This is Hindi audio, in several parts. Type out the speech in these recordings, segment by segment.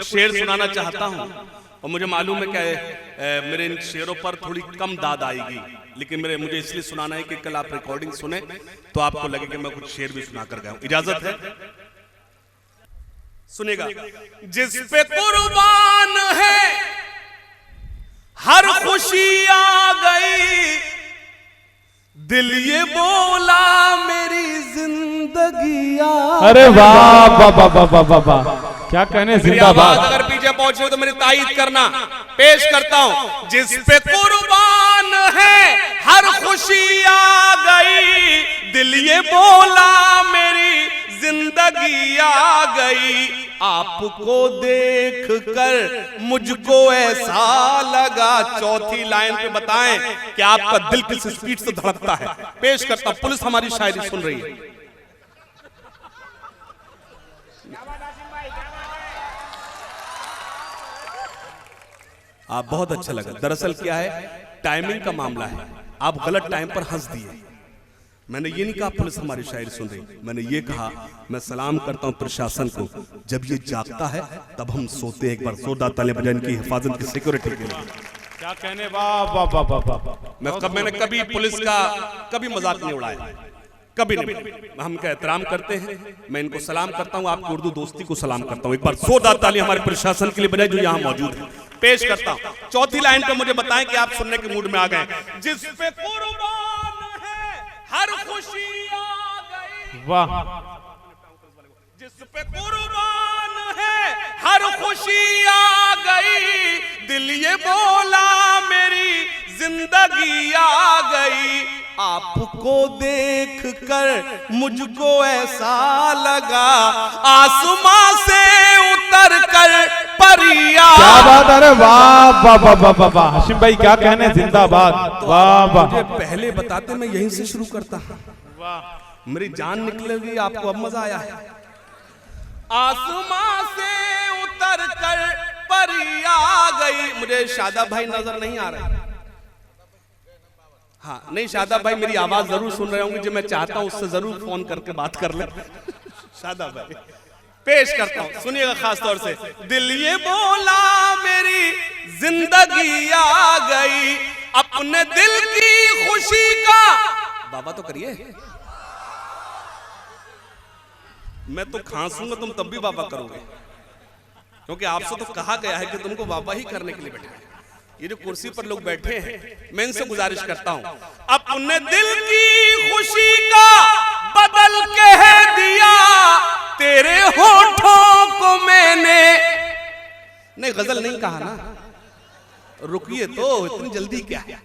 कुछ शेर सुनाना चाहता हूँ और मुझे मालूम है कि मेरे इन शेरों पर थोड़ी कम दाद आएगी, लेकिन मुझे इसलिए सुनाना है कि कल आप रिकॉर्डिंग सुने तो आपको लगे कि मैं कुछ शेर भी सुना कर गया हूं। इजाजत है? सुनेगा। जिस पे कुर्बान है हर खुशी आ गई, दिल ये बोला मेरी जिंदगी आ। अरे वाह वाह वाह वाह वाह वाह, क्या कहने, जिंदाबाद। अगर पीछे पहुंचे तो मेरी तायीद करना। पेश करता हूं। जिस पे कुर्बान है हर खुशी आ गई, दिल ये बोला मेरी जिंदगी आ गई। आपको देख कर मुझको ऐसा लगा। चौथी लाइन पे बताएं कि आपका दिल किस स्पीड से धड़कता है। पेश करता हूं। पुलिस हमारी शायरी सुन रही है। आप बहुत अच्छा लगा। दरअसल क्या है, टाइमिंग का मामला है। आप गलत टाइम पर हंस दिए। मैंने ये नहीं कहा पुलिस हमारी शायरी सुन रही, मैंने ये कहा मैं सलाम करता हूं प्रशासन को, जब ये जागता है तब हम सोते हैं। एक बार जोरदार तालियां बजाएं इनकी हिफाजत की, सिक्योरिटी के लिए। क्या कहने, वाह वाह वाह वाह वाह। मैंने कभी पुलिस का कभी मजाक नहीं उड़ाया, कभी नहीं। हम का एहतराम करते हैं, मैं इनको सलाम करता हूं, आपकी उर्दू दोस्ती को सलाम करता हूं। एक बार जोरदार तालियां हमारे प्रशासन के लिए बजाएं जो यहां मौजूद है। पेश करता हूं। चौथी लाइन पे मुझे बताएं कि आप सुनने के मूड में आ गए। जिस पे कुर्बान है हर खुशी आ गई, वाह। जिस पे कुर्बान है हर खुशी आ गई, दिल ये बोला मेरी जिंदगी आ गई। आपको देख कर मुझको ऐसा लगा आसमां से उतर कर परिया। क्या बात, अरे वाह वाह वाह वाह वाह वाह। हाशिम भाई क्या कहने, जिंदाबाद। वाह वाह। मुझे पहले बताते मैं यहीं से शुरू करता। वाह, मेरी जान निकलेगी, आपको अब मजा आया है। आसमां से उतर कर परिया गई। मुझे शादाब भाई नजर नहीं आ रहे। हाँ नहीं, शादाब भाई मेरी आवाज जरूर सुन रहे होंगे, जो मैं चाहता हूं उससे जरूर फोन करके बात कर ले। शादाब भाई पेश करता हूं, सुनिएगा खास तौर से। दिल ये बोला मेरी जिंदगी आ गई, अपने दिल की खुशी का बाबा तो करिए। मैं तो खांसूंगा तुम तब भी बाबा करोगे, क्योंकि आपसे तो कहा गया है कि तुमको बाबा ही करने के लिए बैठे। ये जो कुर्सी पर लोग बैठे हैं, मैं इनसे गुजारिश करता हूं, अपने दिल की खुशी का बदल के है दिया तेरे होठों को मैंने। नहीं गजल नहीं कहा ना, रुकिए तो, इतनी जल्दी क्या है।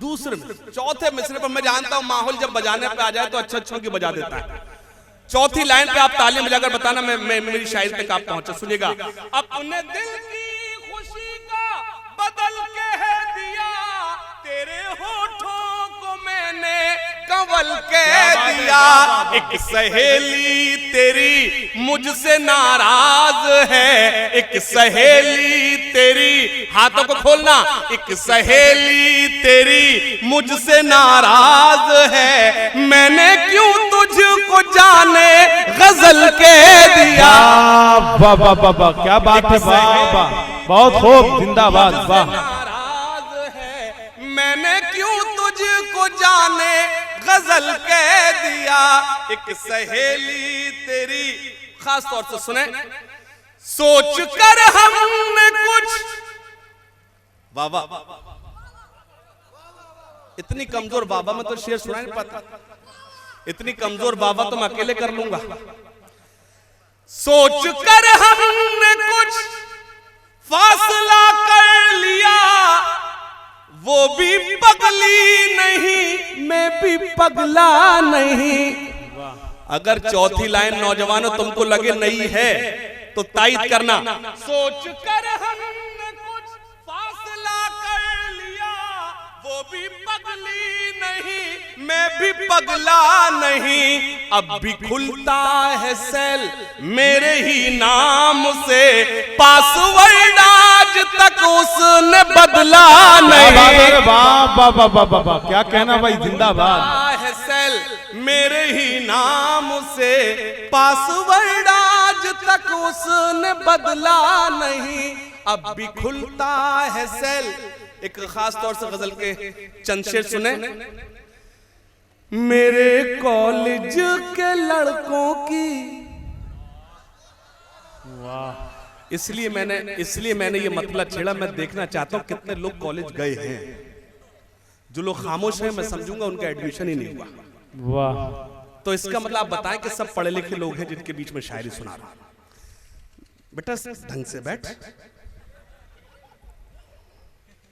दूसरे चौथे मिसरे पर मैं जानता हूं माहौल जब बजाने पे आ जाए तो अच्छों की बजा देता है। चौथी लाइन पे आप तालियां बजाकर बताना मैं मेरी शायरी तक आप पहुंचे। सुनिएगा। अपने दिल की खुशी का बदल के है दिया तेरे होठों को मैंने कंवल के दिया। एक सहेली तेरी मुझसे नाराज है, एक सहेली तेरी, हाथों को खोलना, एक सहेली तेरी मुझसे नाराज है, मैंने क्यों तुझको जाने गजल के दिया। वाह वाह वाह वाह, क्या बात है, वाह वाह, बहुत खूब, जिंदाबाद। वाह। नाराज है मैंने क्यों तुझको जाने गजल कह दिया। एक सहेली तेरी, खास तौर से सुने, सोच कर हमने कुछ, बाबा इतनी कमजोर बाबा मैं तो शेर सुना नहीं पाता, इतनी कमजोर बाबा तो मैं अकेले कर लूंगा। सोच कर हमने कुछ फासला कर लिया, वो भी पगली नहीं मैं भी पगला नहीं। अगर चौथी लाइन नौजवानों तुमको लगे नहीं है तो तायीद करना। सोच कर हमने कुछ फासला कर लिया, वो भी पगली नहीं मैं भी पगला नहीं। अब भी खुलता है सेल मेरे ही नाम से, पासवर्ड आज तक उसने बदला नहीं। वाह वाह वाह वाह वाह, क्या कहना भाई, जिंदाबाद। है सेल मेरे ही नाम से, पासवर्ड आज तक तक उसने बदला नहीं, अब भी खुलता है सेल। एक खास तौर से गजल के चंद शेर सुने। मेरे कॉलेज के लड़कों की, वाह, इसलिए मैंने ये मतलब छेड़ा। मैं देखना चाहता हूं कितने लोग कॉलेज गए हैं। जो लोग खामोश हैं मैं समझूंगा उनका एडमिशन ही नहीं हुआ। वाह, तो इसका मतलब आप बताएं कि सब पढ़े लिखे लोग हैं जिनके बीच में शायरी सुना रहा। बेटा ढंग से बैठ।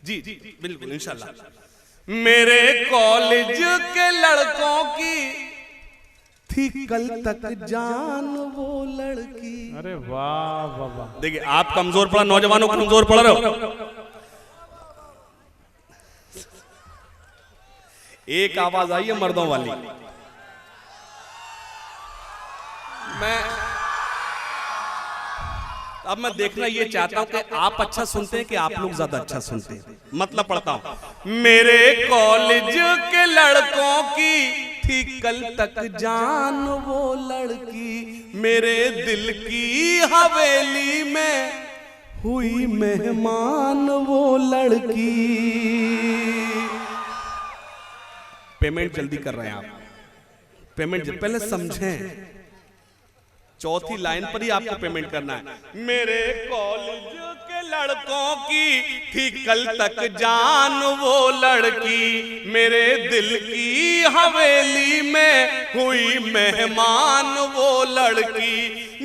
जी जी बिल्कुल इंशाल्लाह। मेरे कॉलेज के लड़कों की थी कल तक जान वो लड़की। अरे वाह वाह वाह। देखिए आप कमजोर पड़ा, नौजवानों कमजोर पड़ रहे हो। एक आवाज आई है मर्दों वाली। अब मैं देखना ये चाहता हूं कि आप अच्छा सुनते हैं कि आप लोग ज्यादा अच्छा सुनते हैं। मतलब पढ़ता हूं। मेरे कॉलेज के लड़कों की थी कल तक जान वो लड़की, मेरे दिल की हवेली में हुई मेहमान वो लड़की। पेमेंट जल्दी कर रहे हैं आप, पेमेंट पहले समझें। चौथी लाइन पर ही आपको पेमेंट करना है। मेरे कॉलेज के लड़कों की थी कल तक जान वो लड़की, मेरे दिल की हवेली में हुई मेहमान वो लड़की।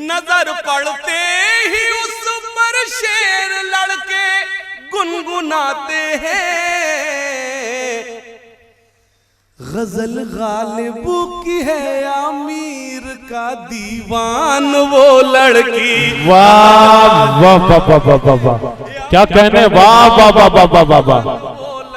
नजर पड़ते ही उस पर शेर लड़के गुनगुनाते हैं, गजल गालिब की है आमिर का दीवान वो लड़की। वाह वाह वाह वाह वाह वाह, क्या कहने, वाह वाह वाह वाह वाह वाह वाह,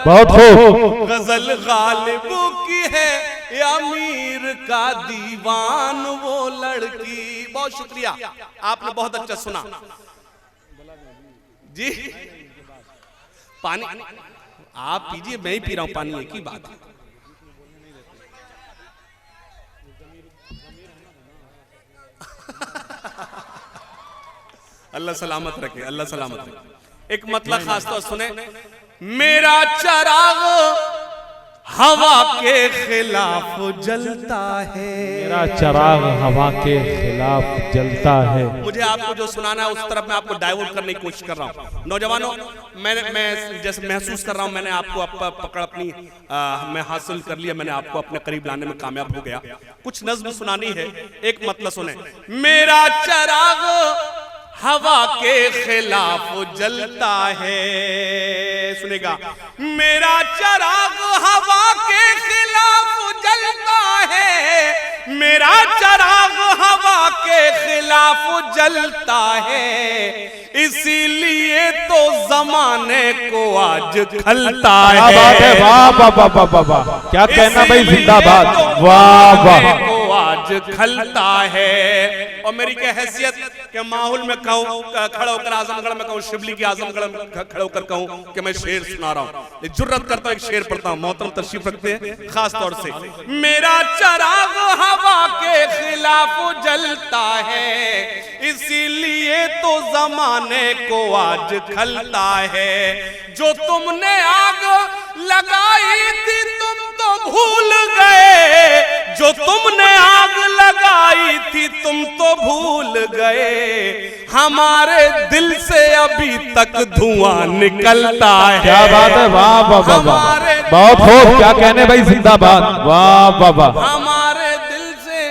बहुत खूब। गजल गालिब की है आमिर का दीवान वो लड़की। बहुत शुक्रिया, आपने बहुत अच्छा सुना जी। पानी आप पीजिए, मैं ही पी रहा हूं पानी, एक ही बात है। अल्लाह सलामत रखे, अल्लाह सलामत रखे। एक मतलब खास तौर सुने। मेरा चराग हवा के खिलाफ जलता है, मेरा चराग हवा के खिलाफ जलता है। मुझे आपको जो सुनाना है उस तरफ मैं आपको डाइवर्ट करने की कोशिश कर रहा हूँ। नौजवानों, मैं जैसे महसूस कर रहा हूँ मैंने आपको पकड़ अपनी मैं हासिल कर लिया, मैंने आपको अपने करीब लाने में कामयाब हो गया। कुछ नज्म सुनानी है, एक मतलब सुने। मेरा चराग हवा के खिलाफ जलता है, सुनेगा। मेरा चराग हवा के खिलाफ जलता है, मेरा चराग हवा के खिलाफ जलता है, इसीलिए तो जमाने को आज खलता है। क्या बात है, वाह वाह वाह वाह वाह वाह, क्या कहना भाई, जिंदाबाद, वाह वाह। को आज खलता है। और मेरी क्या हैसियत कि माहौल में कहूँ, खड़ा होकर आजमगढ़ में कहूँ, शिवली की आजमगढ़ में खड़ा होकर कहूँ कि मैं शेर सुना रहा हूँ। जुर्रत करता हूँ, एक शेर पढ़ता हूँ। मोहतरम तशरीफ रखते हैं खास तौर से। मेरा चराग हवा के खिलाफ जलता है, इसीलिए तो जमाने को आज खलता है। जो तुमने आग लगाई थी तुम तो भूल गए, जो तुमने आग लगाई थी तुम तो भूल गए, हमारे दिल से अभी तक धुआं निकलता है। क्या बात है, वाह वाह वाह वाह, बहुत खूब, क्या कहने भाई, जिंदाबाद, वाह वाह वाह। हमारे दिल से,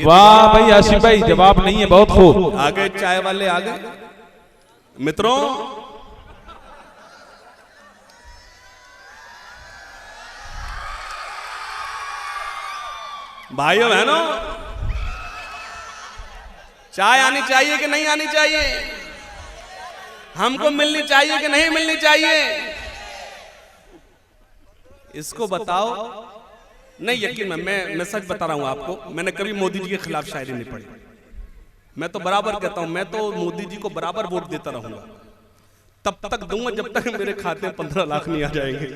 वाह भाई आशिफ भाई, जवाब नहीं है, बहुत खूब। आगे चाय वाले आगे। मित्रों, भाइयों बहनों, चाय आनी चाहिए कि नहीं आनी चाहिए? हमको मिलनी चाहिए कि नहीं मिलनी चाहिए? इसको बताओ। नहीं यकीन मैं सच बता रहा हूं आपको, मैंने कभी मोदी जी के खिलाफ शायरी नहीं पढ़ी। मैं तो बराबर कहता हूं, मैं तो मोदी जी को बराबर वोट देता रहूंगा, तब तक दूंगा जब तक मेरे खाते में 15 लाख नहीं आ जाएंगे।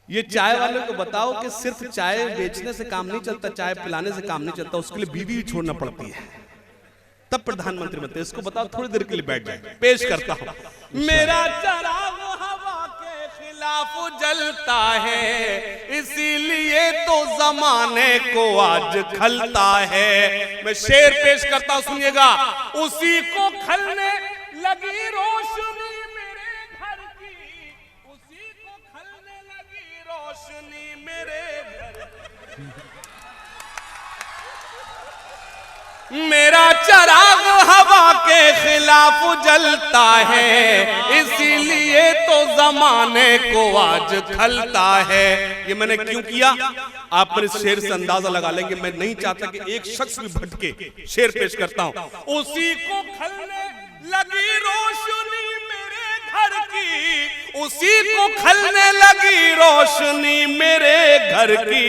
ये चाय वालों को बताओ कि सिर्फ चाय बेचने से काम नहीं चलता, चाय पिलाने से काम नहीं चलता, उसके लिए बीवी भी छोड़ना पड़ती है। तब प्रधानमंत्री बनते। इसको बताओ, थोड़ी देर के लिए बैठ जाए। पेश करता हूं। मेरा चराग हवा के खिलाफ जलता है, इसीलिए तो जमाने को आज खलता है। मैं शेर पेश करता हूं, सुनिएगा। उसी को खलने लगी रोशनी मेरे घर की, उसी को खलने लगी रोशनी मेरे घर। मेरा चराग हवा के खिलाफ जलता है, इसीलिए तो जमाने को आज खलता है। ये मैंने क्यों किया, आप मेरे शेर से अंदाजा लगा लेंगे। मैं नहीं चाहता कि एक शख्स भी भटके। शेर पेश करता हूं। उसी को खलने लगी रोशनी मेरे घर की, उसी को खलने लगी रोशनी मेरे घर की।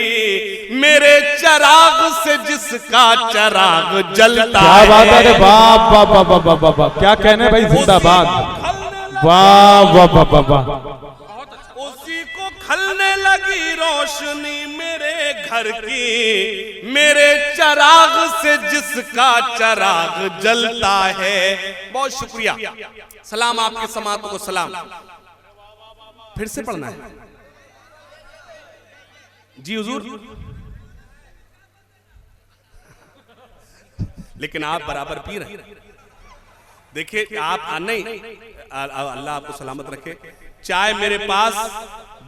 मेरे चराग से जिसका चराग जलता है। क्या बात है, वाह वाह वाह वाह वाह वाह, क्या कहने भाई, जिंदाबाद, वाह वाह वाह वाह वाह। उसी को खलने लगी रोशनी मेरे घर की, मेरे चराग से जिसका चराग जलता है। बहुत शुक्रिया। सलाम आपके समात को सलाम। फिर से पढ़ना है जी हुजूर। लेकिन आप बराबर पी रहे हैं। देखिए आप नहीं, अल्लाह आपको सलामत रखे। चाय मेरे पास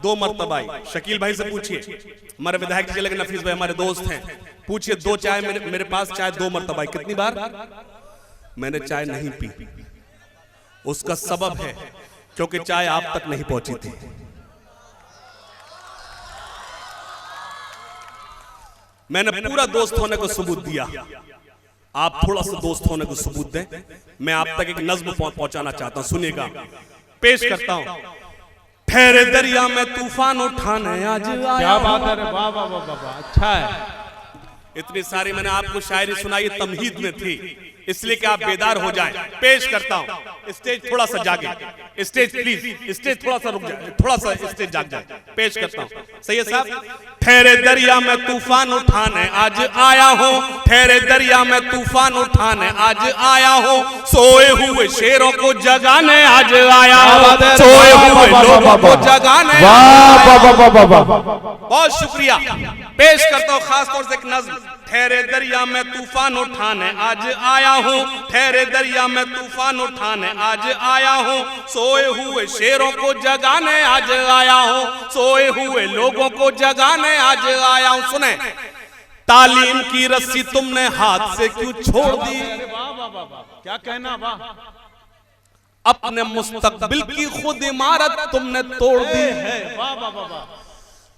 2 मरतबा आई। शकील भाई से पूछिए, हमारे विधायक जिले के नफीस भाई हमारे दोस्त हैं, पूछिए 2 चाय मेरे पास चाय 2 मरतबा आई। कितनी बार मैंने चाय नहीं पी? उसका सबब है क्योंकि चाय आप तक नहीं पहुंची थी। मैंने पूरा दोस्त होने को सबूत दिया, आप थोड़ा सा दोस्त होने को सबूत दें। मैं आप तक एक नज्म पहुंचाना चाहता हूं, सुनिएगा। पेश करता हूं। ठहरे दरिया में तूफान उठाने आज आया। क्या बात है, वाह वाह वाह वाह, अच्छा है। इतनी सारी मैंने आपको शायरी सुनाई, तमहीद में थी, इसलिए कि आप बेदार हो जाएं। पेश करता हूं। स्टेज थोड़ा सा जागे, स्टेज प्लीज, स्टेज थोड़ा सा रुक जाए, थोड़ा सा स्टेज जाग जाए। पेश करता हूं। सैयद साहब। ठहरे दरिया में तूफान उठाने आज आया हूं, ठहरे दरिया में तूफान उठाने आज आया हूं। सोए हुए शेरों को जगाने आज आया हूं, सोए हुए लोगों को जगाने। वाह वाह वाह वाह वाह, बहुत शुक्रिया। पेश करता हूं खास तौर से एक नज्म। ठहरे दरिया में तूफान उठाने आज आया हूं, ठहरे दरिया में तूफान उठाने आज आया हूं। सोए हुए शेरों को जगाने आज आया हूं, सोए हुए लोगों को जगाने आज आया हूं। सुने। तालीम की रस्सी तुमने हाथ से क्यों छोड़ दी? वाह वाह वाह वाह, क्या कहना, वाह। अपने मुस्तकबिल की खुद इमारत तुमने तोड़ दी है। वाह वाह वाह वाह।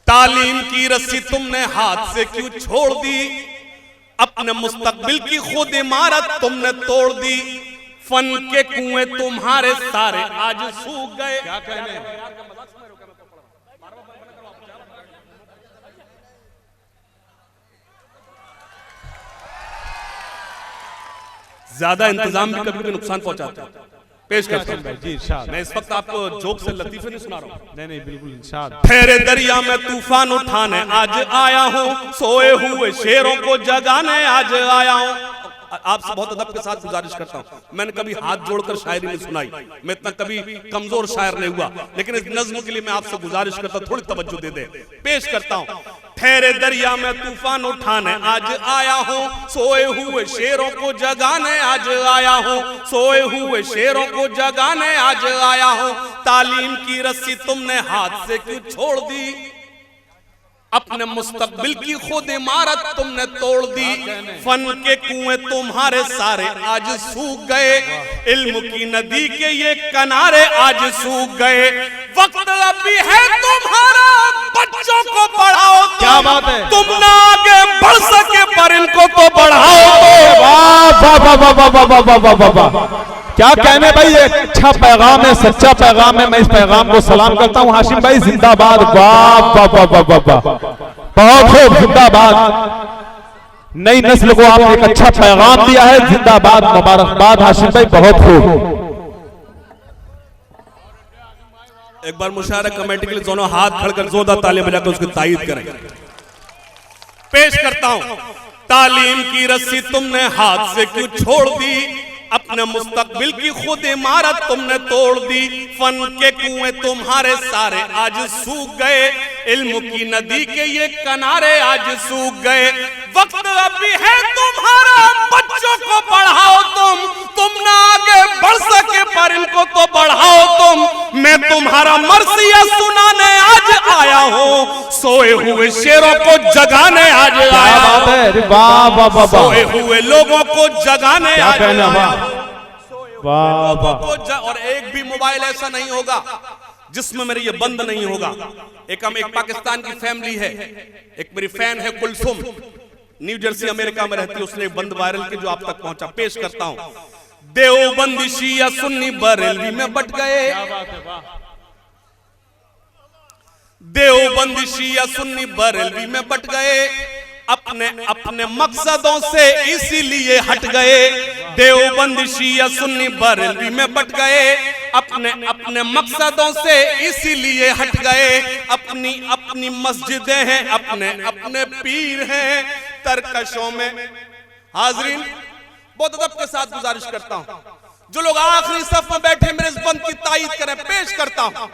तालीम की रस्सी तुमने हाथ से क्यों छोड़ दी? अपने मुस्तकबिल की खुद इमारत तुमने तोड़ दी। फन के कुएं तुम्हारे सारे आज सूख गए। क्या कहने, ज्यादा इंतजाम भी कभी कभी नुकसान पहुंचाता है। पेश करता हूं जी इरशाद। मैं इस वक्त आपको जोक से लतीफे नहीं सुना रहा हूं। नहीं नहीं, बिल्कुल इरशाद। ठहरे दरिया में तूफान उठाने आज आया हूं, सोए हुए शेरों को जगाने आज आया हूं। आपसे बहुत अदब के साथ गुजारिश करता हूं, मैंने कभी हाथ जोड़कर शायरी नहीं सुनाई, मैं इतना कभी कमजोर शायर नहीं हुआ, लेकिन इस नज्म के लिए मैं आपसे गुजारिश करता हूं थोड़ी तवज्जो दे दे। पेश करता हूं। ठहरे दरिया में तूफान उठाने आज आया हूं, सोए हुए शेरों को जगाने आज आया हूं, सोए हुए शेरों को जगाने आज आया हूं। तालीम की रस्सी तुमने हाथ से क्यों छोड़ दी? अपने मुस्तकबिल की खुद इमारत तुमने तोड़ दी। फन के कुएं तुम्हारे सारे आज सूख गए, इल्म की नदी के ये किनारे आज सूख गए। वक्त अभी है तुम्हारा, बच्चों को पढ़ाओ। क्या बात है, तुम ना आगे बढ़ सके पर इनको तो बढ़ाओ। वाह वाह वाह वाह वाह वाह वाह वाह वाह, क्या कहने भाई, ये अच्छा पैगाम है, सच्चा पैगाम है। मैं इस पैगाम को सलाम करता हूँ। हाशिम भाई जिंदाबाद, वाह वाह वाह वाह वाह वाह, बहुत खूब, जिंदाबाद। नई नस्ल को आपने एक अच्छा पैगाम दिया है, जिंदाबाद, मुबारकबाद हाशिम भाई, बहुत खूब। एक बार मुशायरा कमेटी के लिए दोनों हाथ खड़कर जोरदार तालियां बजाकर उसकी तायीद करें। पेश करता हूं। तालीम की रस्सी तुमने हाथ से क्यों छोड़ दी, अपने मुस्तकबिल की खुद इमारत तुमने तोड़ दी। फन के कुएं तुम्हारे सारे आज सूख गए, इल्म की नदी के ये किनारे आज सूख गए। वक्त अभी है तुम्हारा, बच्चों को पढ़ाओ तुम ना आगे बढ़ सके पर इनको तो बढ़ाओ तुम। मैं तुम्हारा मरसिया सुनाने आज आया हूँ, सोए हुए शेरों को जगाने आज आया हूँ। वाह वाह वाह, सोए हुए लोगों को जगाने आज आया हूँ। वाह वाह। और एक भी मोबाइल ऐसा नहीं होगा जिसमें मेरे ये बंद नहीं होगा। एक पाकिस्तान की फैमिली है, एक मेरी फैन है कुलसुम, न्यू जर्सी अमेरिका में रहती है, उसने एक बंद वायरल की जो आप तक पहुंचा, पेश करता हूं। देवबंदी शिया सुन्नी बरेलवी में बट गए, देवबंदी शिया सुन्नी बरेलवी में बट गए, अपने अपने मकसदों से इसीलिए हट गए। देवबंदी शिया सुन्नी बरेलवी में बट गए, अपने अपने मकसदों से इसीलिए हट गए। अपनी अपनी मस्जिदें हैं, अपने अपने पीर हैं, तरकशों में। हाजरीन, बहुत अदब के साथ गुजारिश करता हूं, जो लोग आखिरी सफ में बैठे मेरे इस बंद की तायीद करें, पेश करता हूं।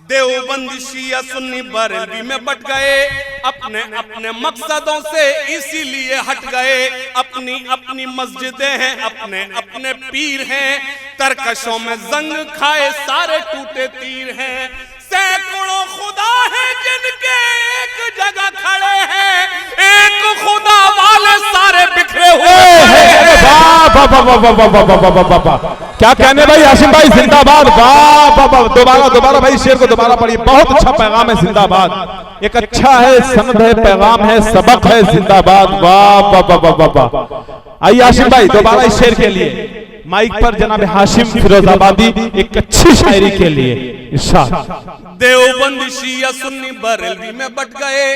देवबंदी शिया सुन्नी बरेलवी में बट गए, अपने अपने मकसदों से इसीलिए हट गए। अपनी अपनी मस्जिदें हैं, अपने अपने पीर हैं, तरकशों में जंग खाए सारे टूटे तीर हैं। सैकड़ों खुदा हैं जिनके एक जगह खड़े हैं, एक खुदा वाले सारे बिखरे हुए। क्या कहने भाई हाशिम भाई, जिंदाबाद। वाह वाह वाह, दोबारा भाई शेर को दोबारा पढ़िए, बहुत अच्छा पैगाम है, जिंदाबाद। एक अच्छा है, सनद है, पैगाम है, सबक है, जिंदाबाद। वाह वाह वाह वाह वाह। आइए हाशिम भाई दोबारा इस शेर के लिए माइक पर जनाब हाशिम फिरोजाबादी एक अच्छी शायरी के लिए इरशाद। देवबंदी शिया सुन्नी बरेलवी में बट गए,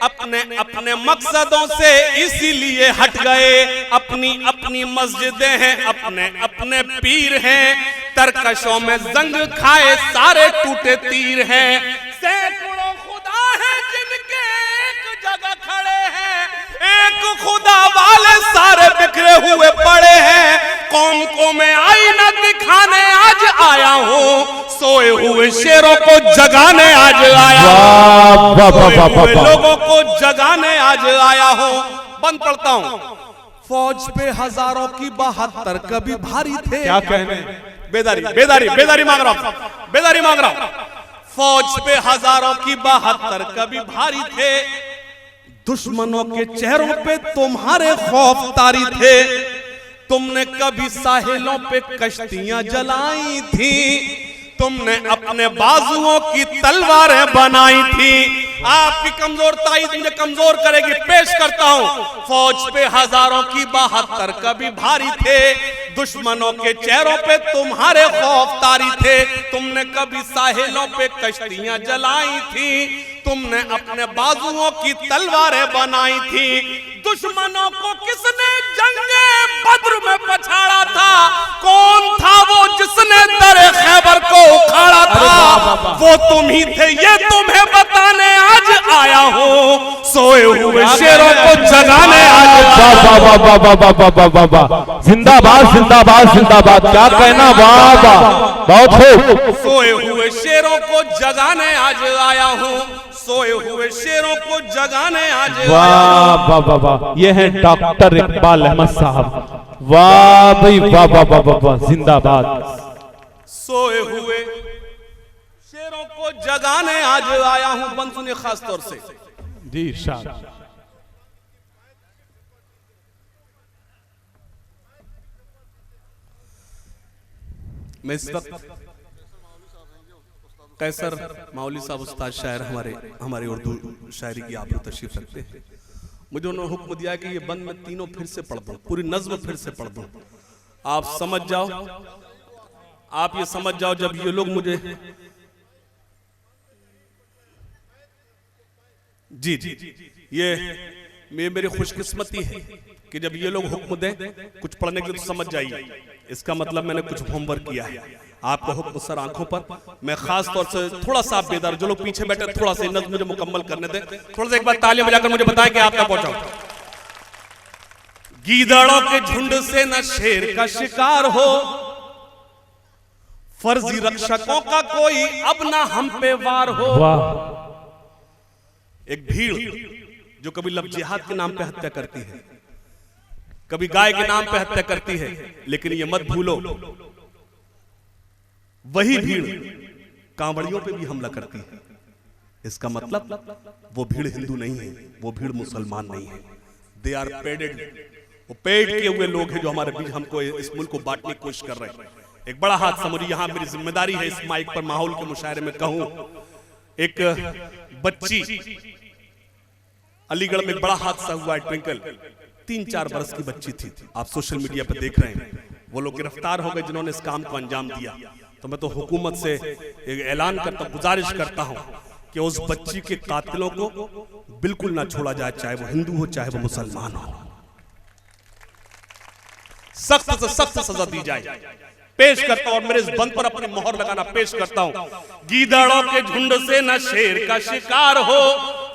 अपने अपने मकसदों से इसीलिए हट गए। अपनी अपनी मस्जिदें हैं, अपने अपने पीर हैं, तरकशों में जंग खाए सारे टूटे तीर हैं। सैकड़ों खुदा हैं जिनके एक जगह खड़े हैं, एक खुदा वाले सारे बिखरे हुए पड़े हैं। कौम को मैं आईना दिखाने आज आया हूँ, सोए हुए शेरों को जगाने आज आया हूँ, सोए हुए लोगों को जगाने आज आया हूँ। बंद पढ़ता हूँ। फौज पे हजारों की 72 कभी भारी थे। क्या कहने, बेदारी बेदारी बेदारी मांग रहा हूँ, बेदारी मांग रहा हूँ। फौज पे हजारों की 72 कभी भारी थे, दुश्मनों के चेहरों पे तुम्हारे खौफ तारी थे। तुमने कभी साहिलों पे कश्तियां जलाई थी, तुमने अपने बाजुओं की तलवारें बनाई थी। आपकी कमजोर ताईद मुझे कमजोर करेगी, पेश करता हूं। फौज पे हजारों की 72 कभी भारी थे, दुश्मनों के चेहरों पे तुम्हारे खौफ तारी थे। तुमने कभी साहिलों पे कश्तियां जलाई थी, तुमने अपने बाजुओं की तलवारें बनाई थी। दुश्मनों को किसने जंगे बद्र में पछाड़ा था, कौन था वो जिसने दरे खैबर को उखाड़ा था, वो तुम ही थे ये तुम्हें बताने आज आया हूँ, सोए हुए शेरों को जगाने आज। जिंदाबाद जिंदाबाद जिंदाबाद, क्या कहना, वाह वाह, बहुत खूब। सोए हुए शेरों को जगाने आज आया हूँ, सोए हुए शेरों को जगाने आज। वाह वाह वाह वाह, ये है डॉक्टर इकबाल अहमद साहब। वाह भाई वाह वाह वाह वाह वाह, जिंदाबाद। सोए हुए शेरों को जगाने आज आया हूं। बंद सुनिए खास तौर से जी इरशाद। मैं इस वक्त कैसर मौलवी साहब उस्ताद शायर हमारे उर्दू शायरी की आप लोग तशरीफ रखते हैं। मुझे उन्होंने हुक्म दिया कि ये बंद मैं तीनों फिर से पढ़ दूं, पूरी नज्म फिर से पढ़ दूं। आप समझ जाओ, आप ये समझ जाओ, जब ये लोग मुझे जी ये मेरी खुशकिस्मती है कि जब ये लोग हुक्म दें कुछ पढ़ने के लिए तो समझ जाइए, इसका मतलब मैंने कुछ होमवर्क किया है। आपका हुक्म सर आंखों पर। मैं खास तौर से थोड़ा सा बेदार, जो लोग पीछे बैठे थोड़ा सा नज़्म मुझे मुकम्मल करने दें, थोड़ा सा एक बार तालियां बजाकर मुझे बताएं कि आप क्या पहुंचा। गीदड़ों के झुंड से न शेर का शिकार हो, फर्जी रक्षकों का कोई अब ना हम पे वार हो। एक भीड़ जो कभी लब जिहाद के नाम पे हत्या करती है, कभी गाय के नाम पे हत्या करती है, लेकिन ये मत भूलो वही भीड़ कांवड़ियों पे भी हमला करती है। इसका मतलब वो भीड़ हिंदू नहीं है, वो भीड़ मुसलमान नहीं है। दे आर पेडेड, वो पेड किए हुए लोग हैं जो हमारे बीच हमको इस मुल्क को बांटने की कोशिश कर रहे हैं। एक बड़ा हादसा, मुझे यहां मेरी जिम्मेदारी है इस माइक पर माहौल के मुशायरे में कहूं। एक बच्ची अलीगढ़ में एक बड़ा हादसा हुआ है, ट्विंकल 3-4 बरस की बच्ची थी, आप सोशल मीडिया पर देख रहे हैं। वो लोग गिरफ्तार हो गए जिन्होंने इस काम को अंजाम दिया। तो मैं तो हुकूमत से एक ऐलान करता, गुजारिश करता हूं कि उस बच्ची के कातिलों को बिल्कुल ना छोड़ा जाए, चाहे वो हिंदू हो चाहे वो मुसलमान हो। सख्त से सख्त सजा दी जाए। पेश करता हूं और मेरे इस बंद पर अपनी मोहर लगाना पेश करता हूं। गीदड़ों के झुंड से न शेर का शिकार हो,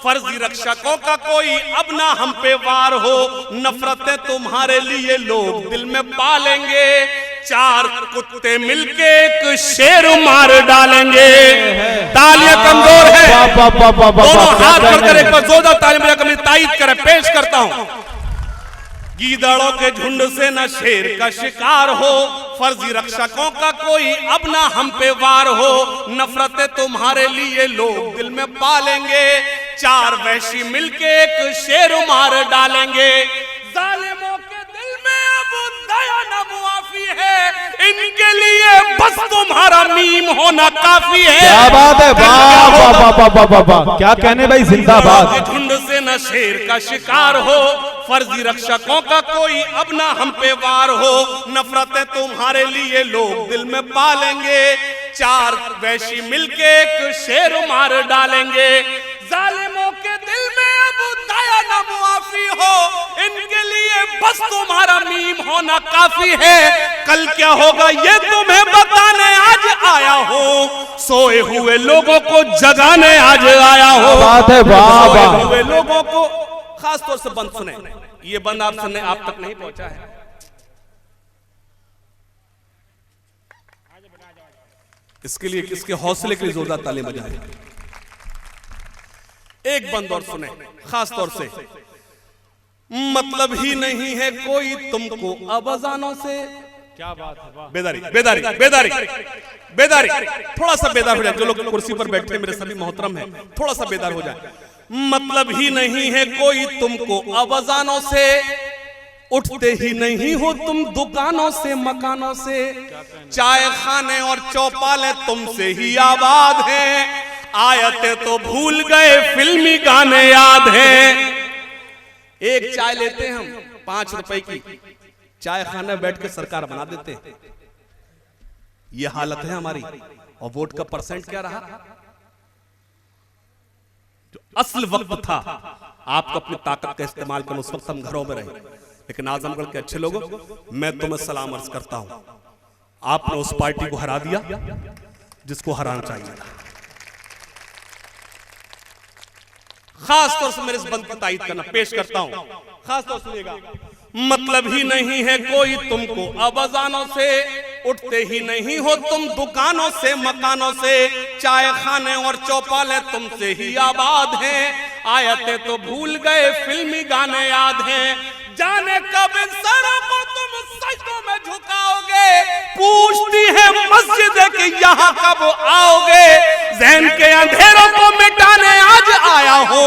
फर्जी रक्षकों का कोई अब ना हम पे वार हो। नफरतें तुम्हारे लिए लोग दिल में पालेंगे, 4 कुत्ते मिलके एक शेर मार डालेंगे। तालियां कमजोर है, दोनों हाथ बढ़कर एक बार जोरदार ताली मेरा कमी तायीद करे। पेश करता हूं। गीदड़ों के झुंड से न शेर का शिकार हो, फर्जी रक्षकों का कोई अब ना हम पे वार हो। नफरतें तुम्हारे लिए लोग दिल में पालेंगे, 4 वैशी मिलके एक शेर मार डालेंगे। जालिमों के दिल में अब दया न मुआफी है, इनके लिए बस तुम्हारा मीम होना काफी है। क्या बात है, वाह वाह वाह वाह वाह, क्या कहने भाई, जिंदाबाद। झुंड से न शेर का शिकार हो, फर्जी रक्षकों का कोई अब ना हम पे वार हो। नफरतें तुम्हारे लिए लोग दिल में पालेंगे, 4 वैशी मिलके एक शेर मार डालेंगे। जालिमों के दिल में अब दया न मुआफी हो, इनके लिए बस तुम्हारा मीम होना काफी है। कल क्या होगा ये तुम्हें बताने आज आया हो, सोए हुए लोगों को जगाने आज आया हो। बात है, वाह वाह। सोए हुए लोगों को खास तौर से बंद सुने, ये बंद आप सुनने आप तक नहीं पहुंचा है। इसके लिए किसके हौसले के लिए जोरदार ताली बजाएं। एक बंद और सुने खास तौर से। मतलब ही नहीं है कोई तुमको अब अजानों से। क्या बात है, बेदारी बेदारी बेदारी बेदारी, थोड़ा सा बेदार हो जाए। जो लोग कुर्सी पर बैठे हैं मेरे सभी मोहतरम हैं, थोड़ा सा बेदार हो जाए। मतलब ही नहीं है कोई तुमको अब अजानों से, उठते ही नहीं हो तुम दुकानों से मकानों से। चाय खाने और चौपाले तुमसे ही आबाद हैं, आयतें तो भूल गए फिल्मी गाने याद हैं। एक चाय लेते हैं हम 5 रुपए की, चाय खाने बैठ के सरकार बना देते हैं। ये हालत है हमारी। और वोट का परसेंट क्या रहा? जो असल वक्त था आपको अपनी ताकत का इस्तेमाल करना, उस वक्त हम घरों में रहे। लेकिन आजमगढ़ के अच्छे लोगों, मैं तुम्हें सलाम अर्ज करता हूं, आपने उस पार्टी को हरा दिया जिसको हराना चाहिए था। खास तौर से मेरे इस बंद की तायीद करना पेश करता हूं, खास तौर से सुनिएगा। मतलब ही नहीं है कोई तुमको अब अजानों से, उठते ही नहीं हो तुम दुकानों से मकानों से। चाय खाने और चौपाले तुमसे ही आबाद हैं, आयतें तो भूल गए फिल्मी गाने याद हैं। जाने कब इन सरों को तुम सजदों में झुकाओगे, पूछती है मस्जिद कि यहाँ कब आओगे। ज़हन के अंधेरों को मिटाने आज आया हो,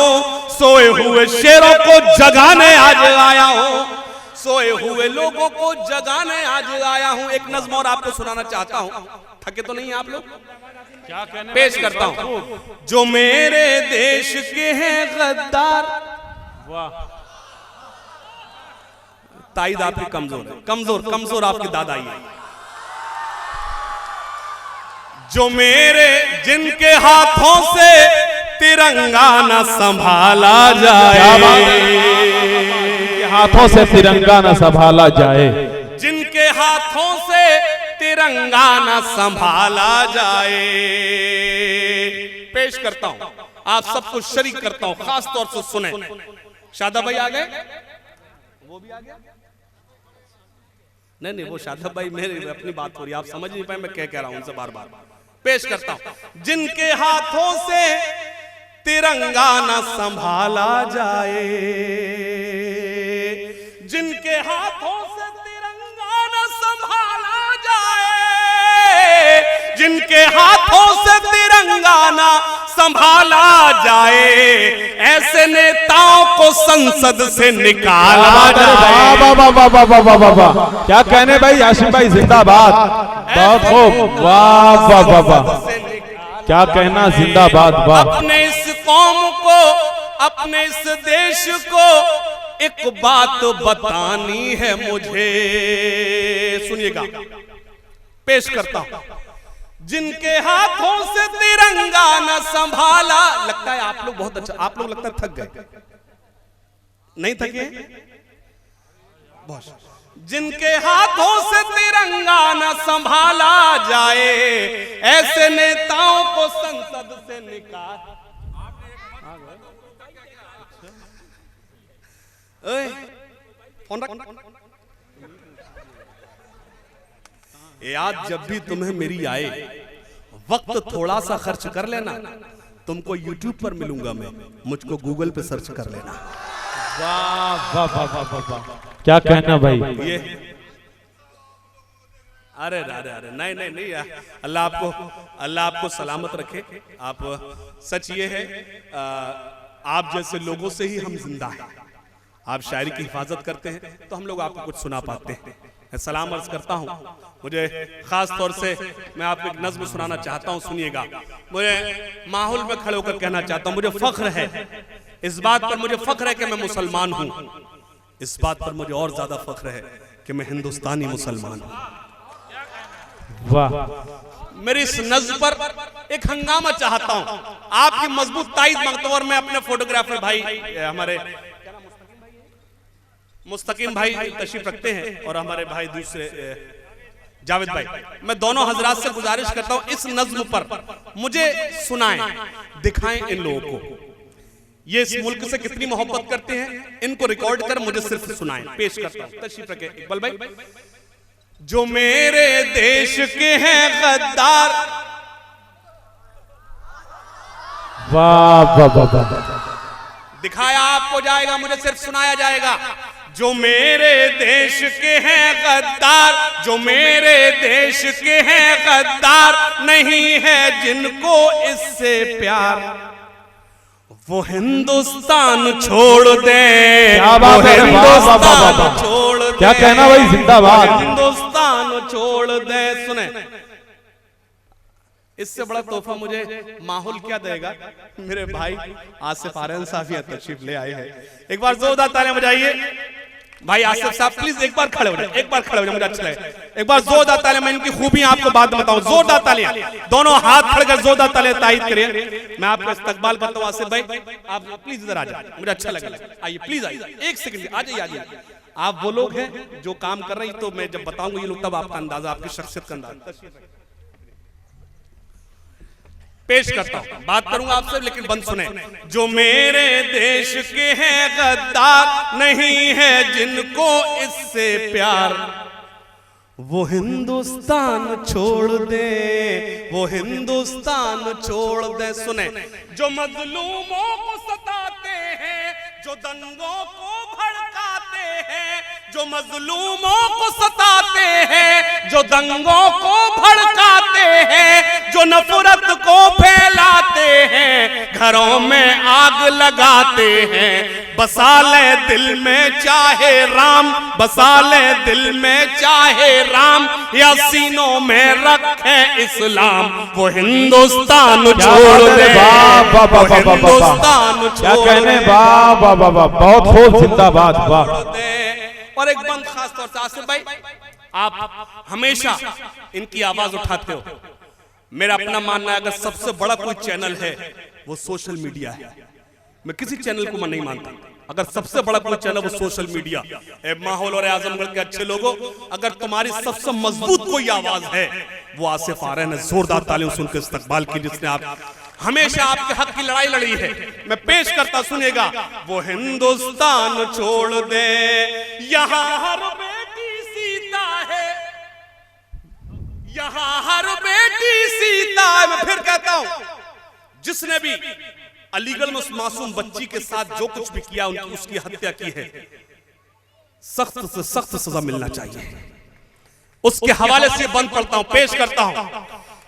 सोए हुए शेरों को जगाने आज आया हो, सोए हुए लोगों को जगाने आज आया हूं। एक नज़्म और आपको सुनाना चाहता हूं, थके तो नहीं आप लोग? क्या कहने पेश करता हूं। जो मेरे देश के हैं गद्दार, वाह, ताईद आपकी कमजोर है, कमजोर कमजोर आपकी दादाई है। जो मेरे जिनके हाथों से तिरंगा न संभाला जाए, हाथों से तिरंगा न संभाला जाए, जिनके हाथों से तिरंगा न संभाला जाए। पेश करता हूं, आप सबको शरीक करता हूं, खास तौर से सुने। शादा भाई आ गए, वो भी आ गया। नहीं वो शादाब भाई मेरी अपनी बात हो रही है, आप समझ नहीं पाए मैं क्या कह रहा हूं उनसे बार बार पेश करता हूं। जिनके हाथों से तिरंगा न संभाला जाए, जिनके हाथों से तिरंगा न संभाला जाए, जिनके हाथों से तिरंगा न संभाला जाए, ऐसे नेताओं को संसद से निकाला जाए। वाह वाह वाह वाह वाह वाह वाह, क्या कहने भाई हाशिम भाई जिंदाबाद, बहुत खूब, वाह वाह वाह वाह, क्या कहना, जिंदाबाद, वाह। अपने इस कौम को, अपने इस देश को एक बात बतानी है मुझे, सुनिएगा पेश करता हूं। जिनके हाथों से तिरंगा न संभाला, लगता है आप लोग बहुत अच्छा, आप लोग लगता है थक गए, नहीं थके बहुत। जिनके हाथों से तिरंगा न संभाला जाए, ऐसे नेताओं को संसद से निकाल। फोन रख। याद जब भी तुम्हें मेरी आए, वक्त थोड़ा सा खर्च कर लेना, तुमको YouTube पर मिलूंगा मैं, मुझको Google पे सर्च कर लेना। वाह वाह वाह वाह वाह, क्या कहना भाई। ये अरे अरे अरे नहीं अल्लाह आपको सलामत रखे। आप सच ये है, आप जैसे लोगों से ही हम जिंदा हैं। आप शायरी की हिफाजत करते हैं तो हम लोग आपको कुछ सुना पाते हैं। मैं सलाम अर्ज करता हूँ। मुझे खास तौर से मैं आपको एक नज्म सुनाना चाहता हूँ, सुनिएगा। मुझे माहौल में खड़े होकर कहना चाहता हूँ, मुझे फख्र है इस बात पर, मुझे फख्र है कि मैं मुसलमान हूँ। इस बात पर मुझे और ज्यादा फख्र है कि मैं हिंदुस्तानी मुसलमान हूँ। वाह, मेरी इस नज्म पर एक हंगामा चाहता हूँ, आपकी मजबूत ताईद मांगता हूँ। और मैं अपने फोटोग्राफर भाई हमारे मुस्तकीम भाई तशरीफ रखते हैं और हमारे भाई दूसरे जावेद भाई, मैं दोनों हजरात से गुजारिश करता हूं इस नज्म पर मुझे सुनाएं, दिखाएं इन लोगों को ये इस मुल्क से कितनी मोहब्बत करते हैं। इनको रिकॉर्ड कर मुझे सिर्फ सुनाएं। पेश करता हूं, तशरीफ रखें इकबाल भाई। जो मेरे देश के हैं गद्दार, वाह वाह वाह वाह, दिखाया आपको जाएगा, मुझे सिर्फ सुनाया जाएगा। जो मेरे देश के हैं गद्दार, जो मेरे देश के हैं गद्दार, नहीं है जिनको इससे प्यार, वो हिंदुस्तान छोड़ दे, वो हिंदुस्तान छोड़ दे। क्या कहना भाई, जिंदाबाद, हिंदुस्तान छोड़ दे। सुने, इससे बड़ा तोहफा मुझे माहौल क्या देगा। मेरे भाई आसिफ आर्यन साहब यहाँ तशरीफ ले आए हैं। एक बार जोरदार तालियां बजाइए। भाई आसिफ साहब प्लीज एक बार खड़े हो जाए, एक बार खड़े हो जाए, मुझे अच्छा लगे। एक बार जोरदार तालियां, मैं इनकी खूबियां आपको बात बताऊं। जोरदार तालियां, दोनों हाथ खड़े कर जोरदार तालियां तायीद करिए। मैं आपका इस्तकबाल करता हूं आसिफ भाई, आप प्लीज इधर आ जाए, मुझे अच्छा लगेगा। आइए प्लीज आइए, एक सेकंड आ जाइए, आ जाइए। आप वो लोग हैं जो काम कर रहे हैं, तो मैं जब बताऊंगा ये लोग तब आपका अंदाजा, आपकी शख्सियत का अंदाजा पेश करता हूं। बात करूंगा आपसे लेकिन बंद सुने। जो मेरे देश के हैं गद्दार, नहीं है जिनको इससे प्यार, वो हिंदुस्तान छोड़ दे, वो हिंदुस्तान छोड़ दे। सुने, जो मजलूमों को सताते हैं, जो दंगों को भड़काते हैं, जो मजलूमों को सताते हैं, जो दंगों को भड़काते हैं, जो नफरत को फैलाते हैं, घरों में आग लगाते हैं, बसा ले दिल में चाहे राम, बसा ले दिल में चाहे राम, या सीनों में रखे इस्लाम, वो हिंदुस्तान छोड़ दे, हिंदुस्तान क्या कहने, वाह वाह वाह वाह, बहुत खूब, जिंदाबाद, वाह। और एक बंद खास तौर से आसिफ भाई, आप हमेशा इनकी आवाज उठाते हो। मेरा अपना मानना है अगर सबसे बड़ा कोई चैनल है वो सोशल मीडिया है। मैं किसी चैनल को मैं नहीं मानता, अगर सबसे बड़ा कोई चैनल वो सोशल मीडिया। माहौल और आजमगढ़ के अच्छे लोगों, अगर तुम्हारी सबसे मजबूत कोई आवाज है वो आसिफ आर्यन है। जोरदार तालियों से उनके इस्तकबाल की, जिसने आप हमेशा आपके हक की लड़ाई लड़ी है। मैं पेश करता, सुनिएगा। वो हिंदुस्तान छोड़ दे, यहाँ हर बेटी सीता है, यहां हर बेटी सीता। मैं फिर कहता हूं, जिसने भी अलीगढ़ में उस मासूम बच्ची के साथ जो कुछ भी किया, उसकी हत्या की है, सख्त से सख्त सजा मिलना चाहिए। उसके हवाले से बंद पढ़ता हूं, पेश करता हूं।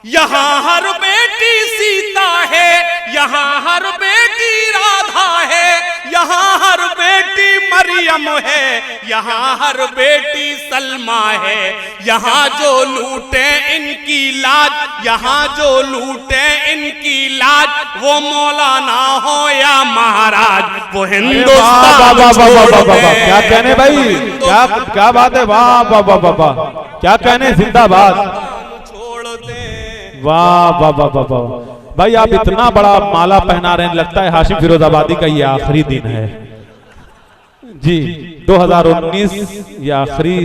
यहां हर बेटी सीता है, यहां हर बेटी राधा है, यहां हर बेटी मरियम है, यहां हर बेटी सलमा है। यहां जो लूटे इनकी लाज, यहां जो लूटे इनकी लाज, वो मौलाना हो या महाराज, वो हिंदुस्तान छोड़ दे। क्या कहने भाई, क्या बात है, वाह वाह वाह वाह वाह, क्या कहने, जिंदाबाद, वाह वाह वाह वाह वाह। भाई आप इतना बड़ा माला पहना रहे हैं, लगता है हाशिम फिरोजाबादी का ये आखिरी दिन है जी। 2019 ये आखिरी